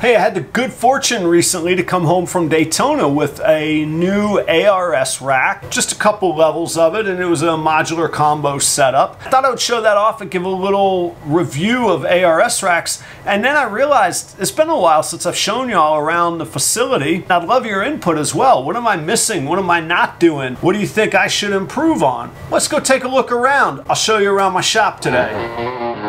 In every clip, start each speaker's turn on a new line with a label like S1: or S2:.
S1: Hey, I had the good fortune recently to come home from Daytona with a new ARS rack, just a couple levels of it, and it was a modular combo setup. I thought I would show that off and give a little review of ARS racks, and then I realized it's been a while since I've shown y'all around the facility. I'd love your input as well. What am I missing? What am I not doing? What do you think I should improve on? Let's go take a look around. I'll show you around my shop today.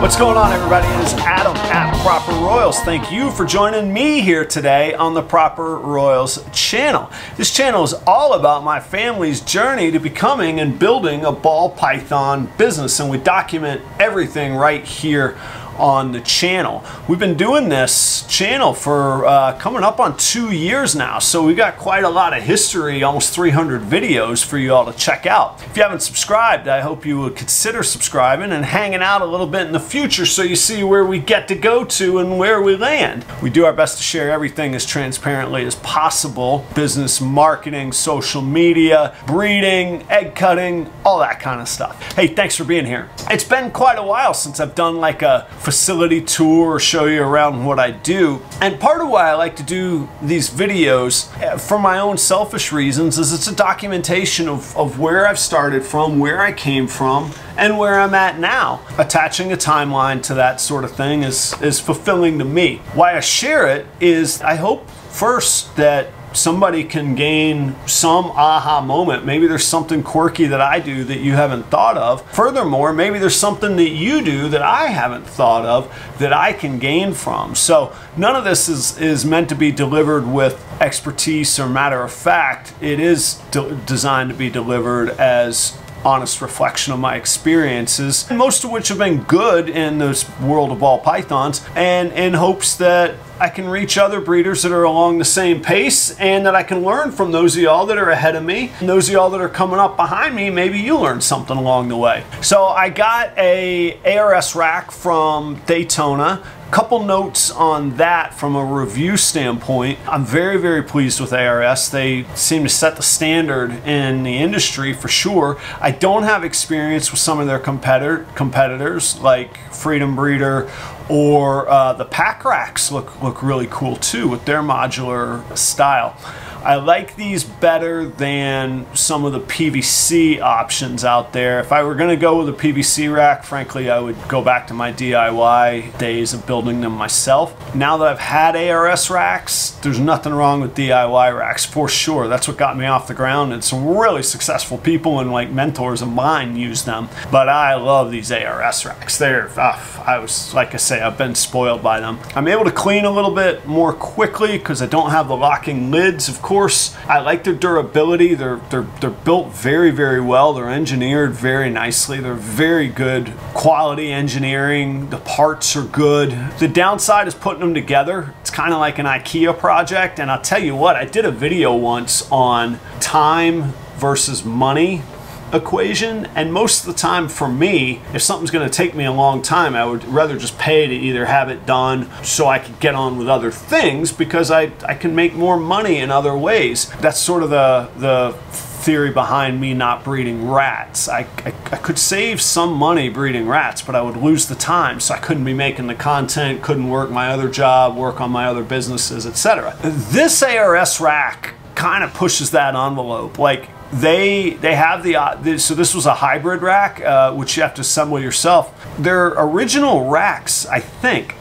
S1: What's going on, everybody? It is Adam at Proper Royals. Thank you for joining me here today on the Proper Royals channel. This channel is all about my family's journey to becoming and building a ball python business, and we document everything right here on the channel. We've been doing this channel for coming up on 2 years now, so we got quite a lot of history, almost 300 videos for you all to check out. If you haven't subscribed, I hope you would consider subscribing and hanging out a little bit in the future so you see where we get to go to and where we land. We do our best to share everything as transparently as possible: business, marketing, social media, breeding, egg cutting, all that kind of stuff. Hey, thanks for being here. It's been quite a while since I've done like a facility tour or show you around what I do, and part of why I like to do these videos for my own selfish reasons is it's a documentation of where I've started from, where I came from, and where I'm at now. Attaching a timeline to that sort of thing is fulfilling to me. Why I share it is I hope first that somebody can gain some aha moment. Maybe there's something quirky that I do that you haven't thought of. Furthermore, maybe there's something that you do that I haven't thought of that I can gain from. So none of this is meant to be delivered with expertise or matter of fact. It is designed to be delivered as honest reflection of my experiences, most of which have been good in this world of ball pythons, and in hopes that I can reach other breeders that are along the same pace, and that I can learn from those of y'all that are ahead of me, and those of y'all that are coming up behind me. Maybe you learn something along the way. So I got a ARS rack from Daytona. Couple notes on that from a review standpoint. I'm very, very pleased with ARS. They seem to set the standard in the industry for sure. I don't have experience with some of their competitors like Freedom Breeder, or the pack racks look really cool too with their modular style. I like these better than some of the PVC options out there. If I were going to go with a PVC rack, frankly, I would go back to my DIY days of building them myself. Now that I've had ARS racks, there's nothing wrong with DIY racks for sure. That's what got me off the ground, and some really successful people and like mentors of mine use them. But I love these ARS racks. Like I say, I've been spoiled by them. I'm able to clean a little bit more quickly because I don't have the locking lids, of course. I like their durability. They're built very, very well. They're engineered very nicely. They're very good quality engineering. The parts are good. The downside is putting them together. It's kind of like an IKEA project, and I'll tell you what, I did a video once on time versus money equation, and most of the time for me, if something's going to take me a long time, I would rather just pay to either have it done so I could get on with other things, because I can make more money in other ways. That's sort of the theory behind me not breeding rats. I could save some money breeding rats, but I would lose the time, so I couldn't be making the content, couldn't work my other job, work on my other businesses, etc. This ARS rack kind of pushes that envelope. Like, they have so this was a hybrid rack, which you have to assemble yourself. Their original racks, I think,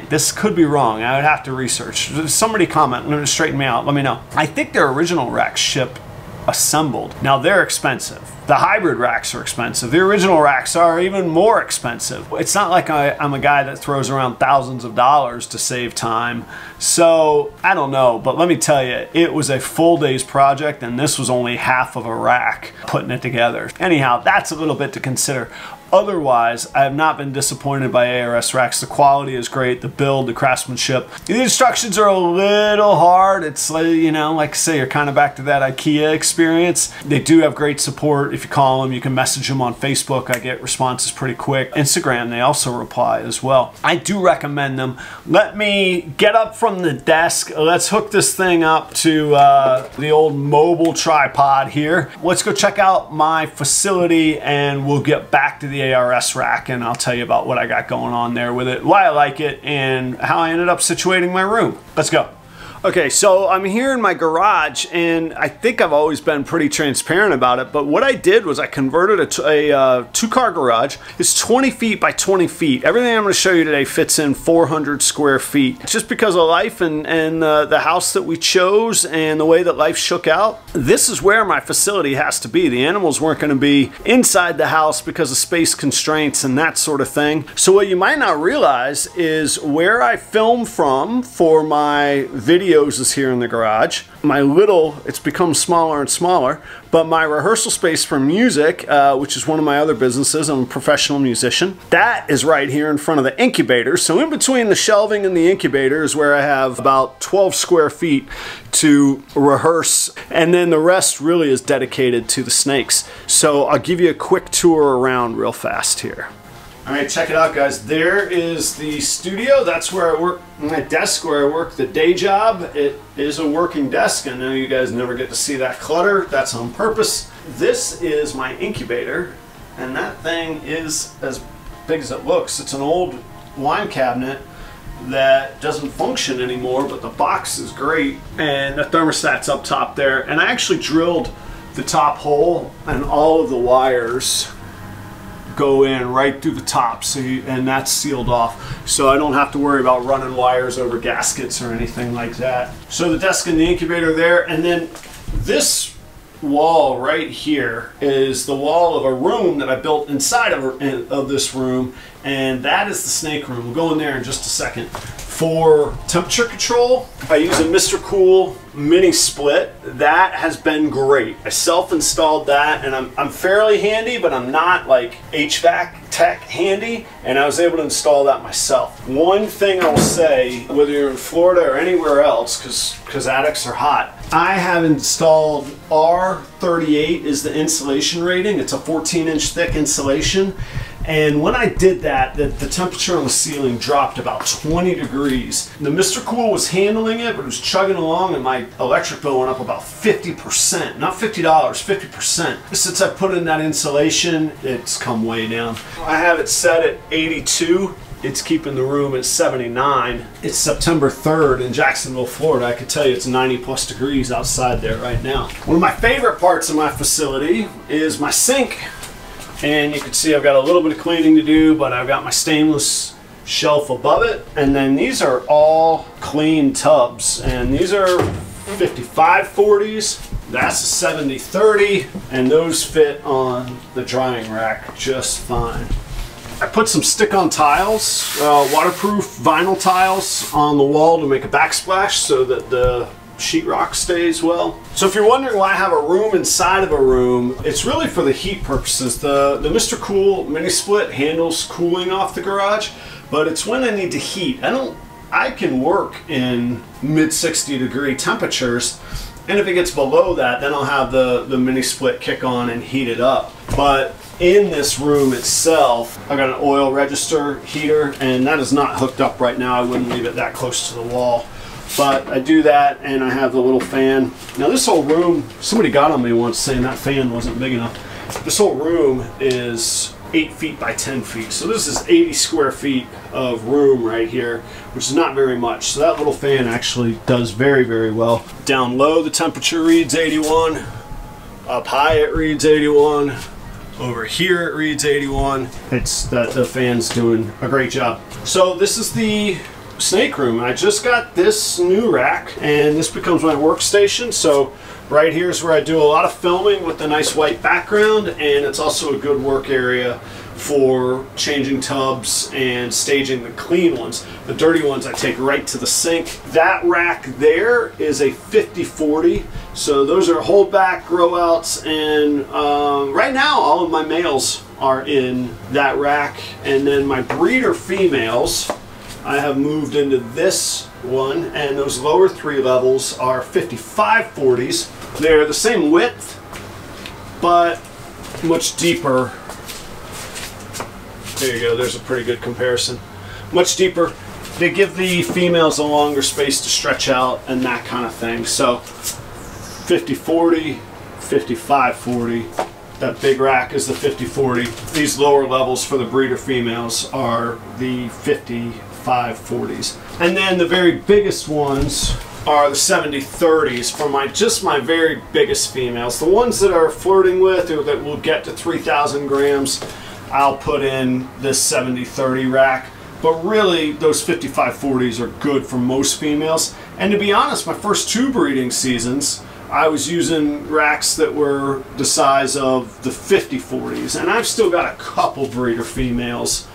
S1: this could be wrong, I would have to research. Somebody comment, straighten me out, let me know. I think their original racks ship assembled. Now they're expensive. The hybrid racks are expensive. The original racks are even more expensive. It's not like I'm a guy that throws around thousands of dollars to save time. So I don't know, but let me tell you, it was a full day's project, and this was only half of a rack putting it together. Anyhow, that's a little bit to consider. Otherwise, I have not been disappointed by ARS racks. The quality is great, the build, the craftsmanship. The instructions are a little hard. It's like, you know, like I say, you're kind of back to that IKEA experience. They do have great support. If you call them, you can message them on Facebook. I get responses pretty quick. Instagram, they also reply as well. I do recommend them. Let me get up from the desk. Let's hook this thing up to the old mobile tripod here. Let's go check out my facility and we'll get back to the ARS rack and I'll tell you about what I got going on there with it, why I like it, and how I ended up situating my room. Let's go. Okay, so I'm here in my garage, and I think I've always been pretty transparent about it, but what I did was I converted a two-car garage. It's 20 feet by 20 feet. Everything I'm going to show you today fits in 400 square feet. Just because of life and the house that we chose and the way that life shook out, this is where my facility has to be. The animals weren't going to be inside the house because of space constraints and that sort of thing. So what you might not realize is where I film from for my video is here in the garage. It's become smaller and smaller, but my rehearsal space for music, which is one of my other businesses, I'm a professional musician, that is right here in front of the incubator. So in between the shelving and the incubator is where I have about 12 square feet to rehearse, and then the rest really is dedicated to the snakes. So I'll give you a quick tour around real fast here. All right, check it out, guys. There is the studio. That's where I work, my desk where I work the day job. It is a working desk. I know you guys never get to see that clutter. That's on purpose. This is my incubator, and that thing is as big as it looks. It's an old wine cabinet that doesn't function anymore, but the box is great, and the thermostat's up top there. And I actually drilled the top hole, and all of the wires go in right through the top, and that's sealed off, so I don't have to worry about running wires over gaskets or anything like that. So the desk and the incubator there, and then this wall right here is the wall of a room that I built inside of this room, and that is the snake room. We'll go in there in just a second. For temperature control, I use a Mr. Cool mini split. That has been great. I self-installed that, and I'm fairly handy, but I'm not like HVAC tech handy, and I was able to install that myself. One thing I'll say, whether you're in Florida or anywhere else, because attics are hot, I have installed R38 is the insulation rating. It's a 14-inch thick insulation. And when I did that, the temperature on the ceiling dropped about 20 degrees. The Mr. Cool was handling it, but it was chugging along, and my electric bill went up about 50%. Not $50, 50%. Since I put in that insulation, it's come way down. I have it set at 82. It's keeping the room at 79. It's September 3rd in Jacksonville, Florida. I can tell you it's 90+ degrees outside there right now. One of my favorite parts of my facility is my sink. And you can see I've got a little bit of cleaning to do, but I've got my stainless shelf above it. And then these are all clean tubs. And these are 55/40s. That's a 70/30. And those fit on the drying rack just fine. I put some stick-on tiles, waterproof vinyl tiles on the wall to make a backsplash so that the sheetrock stays well. So if you're wondering why I have a room inside of a room, it's really for the heat purposes. The Mr. Cool mini split handles cooling off the garage, but it's when I need to heat. I can work in mid 60 degree temperatures, and if it gets below that, then I'll have the mini split kick on and heat it up. But in this room itself, I got an oil register heater, and that is not hooked up right now. I wouldn't leave it that close to the wall. But I do that, and I have the little fan. Now this whole room, somebody got on me once saying that fan wasn't big enough. This whole room is 8 feet by 10 feet. So this is 80 square feet of room right here, which is not very much. So that little fan actually does very, very well. Down low, the temperature reads 81. Up high, it reads 81. Over here, it reads 81. It's that the fan's doing a great job. So this is the snake room. I just got this new rack, and this becomes my workstation. So right here is where I do a lot of filming with the nice white background, and it's also a good work area for changing tubs and staging the clean ones. The dirty ones I take right to the sink. That rack there is a 50/40. So those are holdback, grow outs, and right now all of my males are in that rack. And then my breeder females, I have moved into this one, and those lower 3 levels are 5540s. They're the same width, but much deeper. There you go, there's a pretty good comparison. Much deeper. They give the females a longer space to stretch out and that kind of thing. So 5040, 5540. That big rack is the 5040. These lower levels for the breeder females are the 5540s. And then the very biggest ones are the 7030s for my very biggest females. The ones that are flirting with or that will get to 3,000 grams, I'll put in this 7030 rack. But really, those 5540s are good for most females. And to be honest, my first 2 breeding seasons, I was using racks that were the size of the 5040s. And I've still got a couple breeder females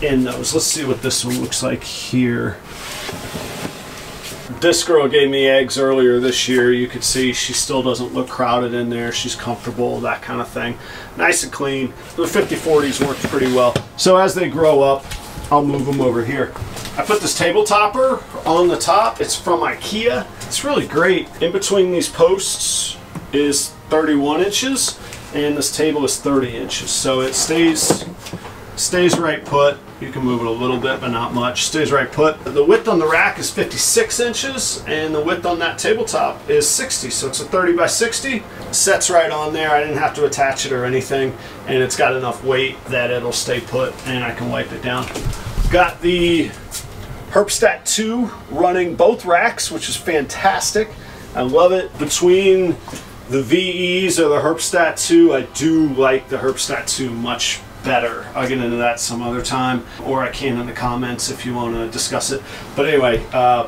S1: in those. Let's see what this one looks like here. This girl gave me eggs earlier this year. You could see she still doesn't look crowded in there. She's comfortable, that kind of thing. Nice and clean. The 5040s worked pretty well. So as they grow up, I'll move them over here. I put this table topper on the top. It's from IKEA. It's really great. In between these posts is 31 inches and this table is 30 inches. So it stays right put. You can move it a little bit, but not much. Stays right put. The width on the rack is 56 inches and the width on that tabletop is 60. So it's a 30 by 60. Sets right on there. I didn't have to attach it or anything. And it's got enough weight that it'll stay put and I can wipe it down. Got the Herpstat 2 running both racks, which is fantastic. I love it. Between the VEs or the Herpstat 2, I do like the Herpstat 2 much better. I'll get into that some other time, or I can in the comments if you want to discuss it. But anyway, I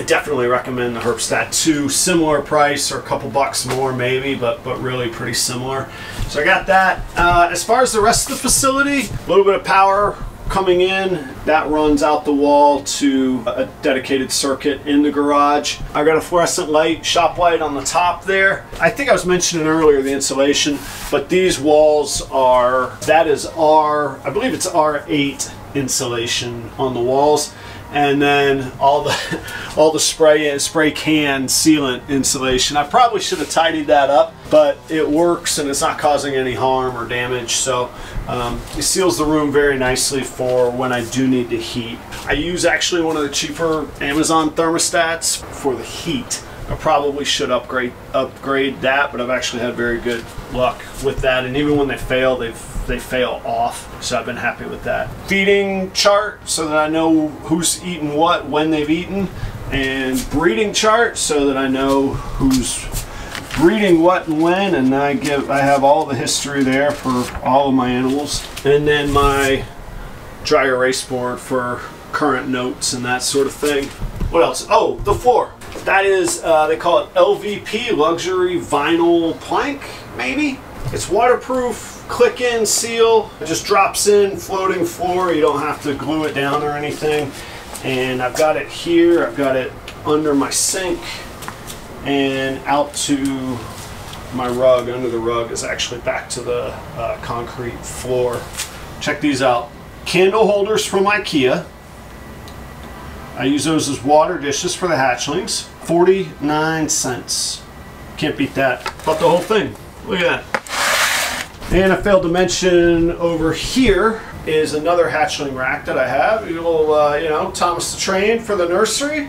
S1: definitely recommend the Herpstat 2. Similar price, or a couple bucks more maybe, but really pretty similar. So I got that. As far as the rest of the facility, a little bit of power coming in. That runs out the wall to a dedicated circuit in the garage. I got a fluorescent light, shop light on the top there. I think I was mentioning earlier the insulation, but these walls are, that is I believe it's R8 insulation on the walls. And then all the spray can sealant insulation. I probably should have tidied that up, but it works and it's not causing any harm or damage. So it seals the room very nicely for when I do need to heat. I use actually one of the cheaper Amazon thermostats for the heat. I probably should upgrade that, but I've actually had very good luck with that. And even when they fail, they fail off. So I've been happy with that. Feeding chart so that I know who's eaten what, when they've eaten, and breeding chart so that I know who's breeding what and when, and I have all the history there for all of my animals. And then my dry erase board for current notes and that sort of thing. What else? Oh, the floor. That is, they call it LVP, luxury vinyl plank, maybe? It's waterproof, click in, seal. It just drops in, floating floor. You don't have to glue it down or anything. And I've got it here. I've got it under my sink and out to my rug. Under the rug is actually back to the concrete floor. Check these out. Candle holders from IKEA. I use those as water dishes for the hatchlings. 49 cents. Can't beat that. Bought the whole thing. Look at that. And I failed to mention over here is another hatchling rack that I have. A little, you know, Thomas the Train for the nursery.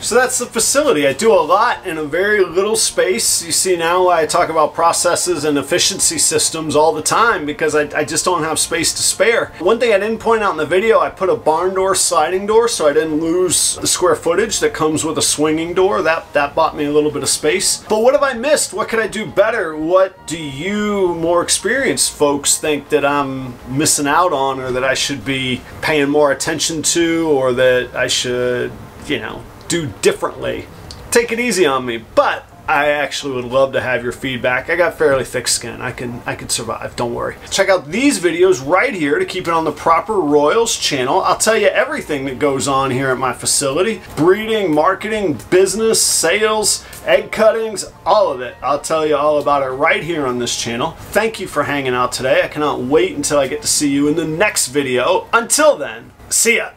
S1: So that's the facility. I do a lot in a very little space. You see now I talk about processes and efficiency systems all the time because I just don't have space to spare. One thing I didn't point out in the video, I put a barn door sliding door so I didn't lose the square footage that comes with a swinging door. That bought me a little bit of space. But what have I missed? What could I do better? What do you more experienced folks think that I'm missing out on, or that I should be paying more attention to, or that I should, you know, do differently? Take it easy on me, but I actually would love to have your feedback. I got fairly thick skin. I can survive, don't worry. Check out these videos right here to keep it on the Proper Royals channel. I'll tell you everything that goes on here at my facility. Breeding, marketing, business, sales, egg cuttings, all of it. I'll tell you all about it right here on this channel. Thank you for hanging out today. I cannot wait until I get to see you in the next video. Until then, see ya.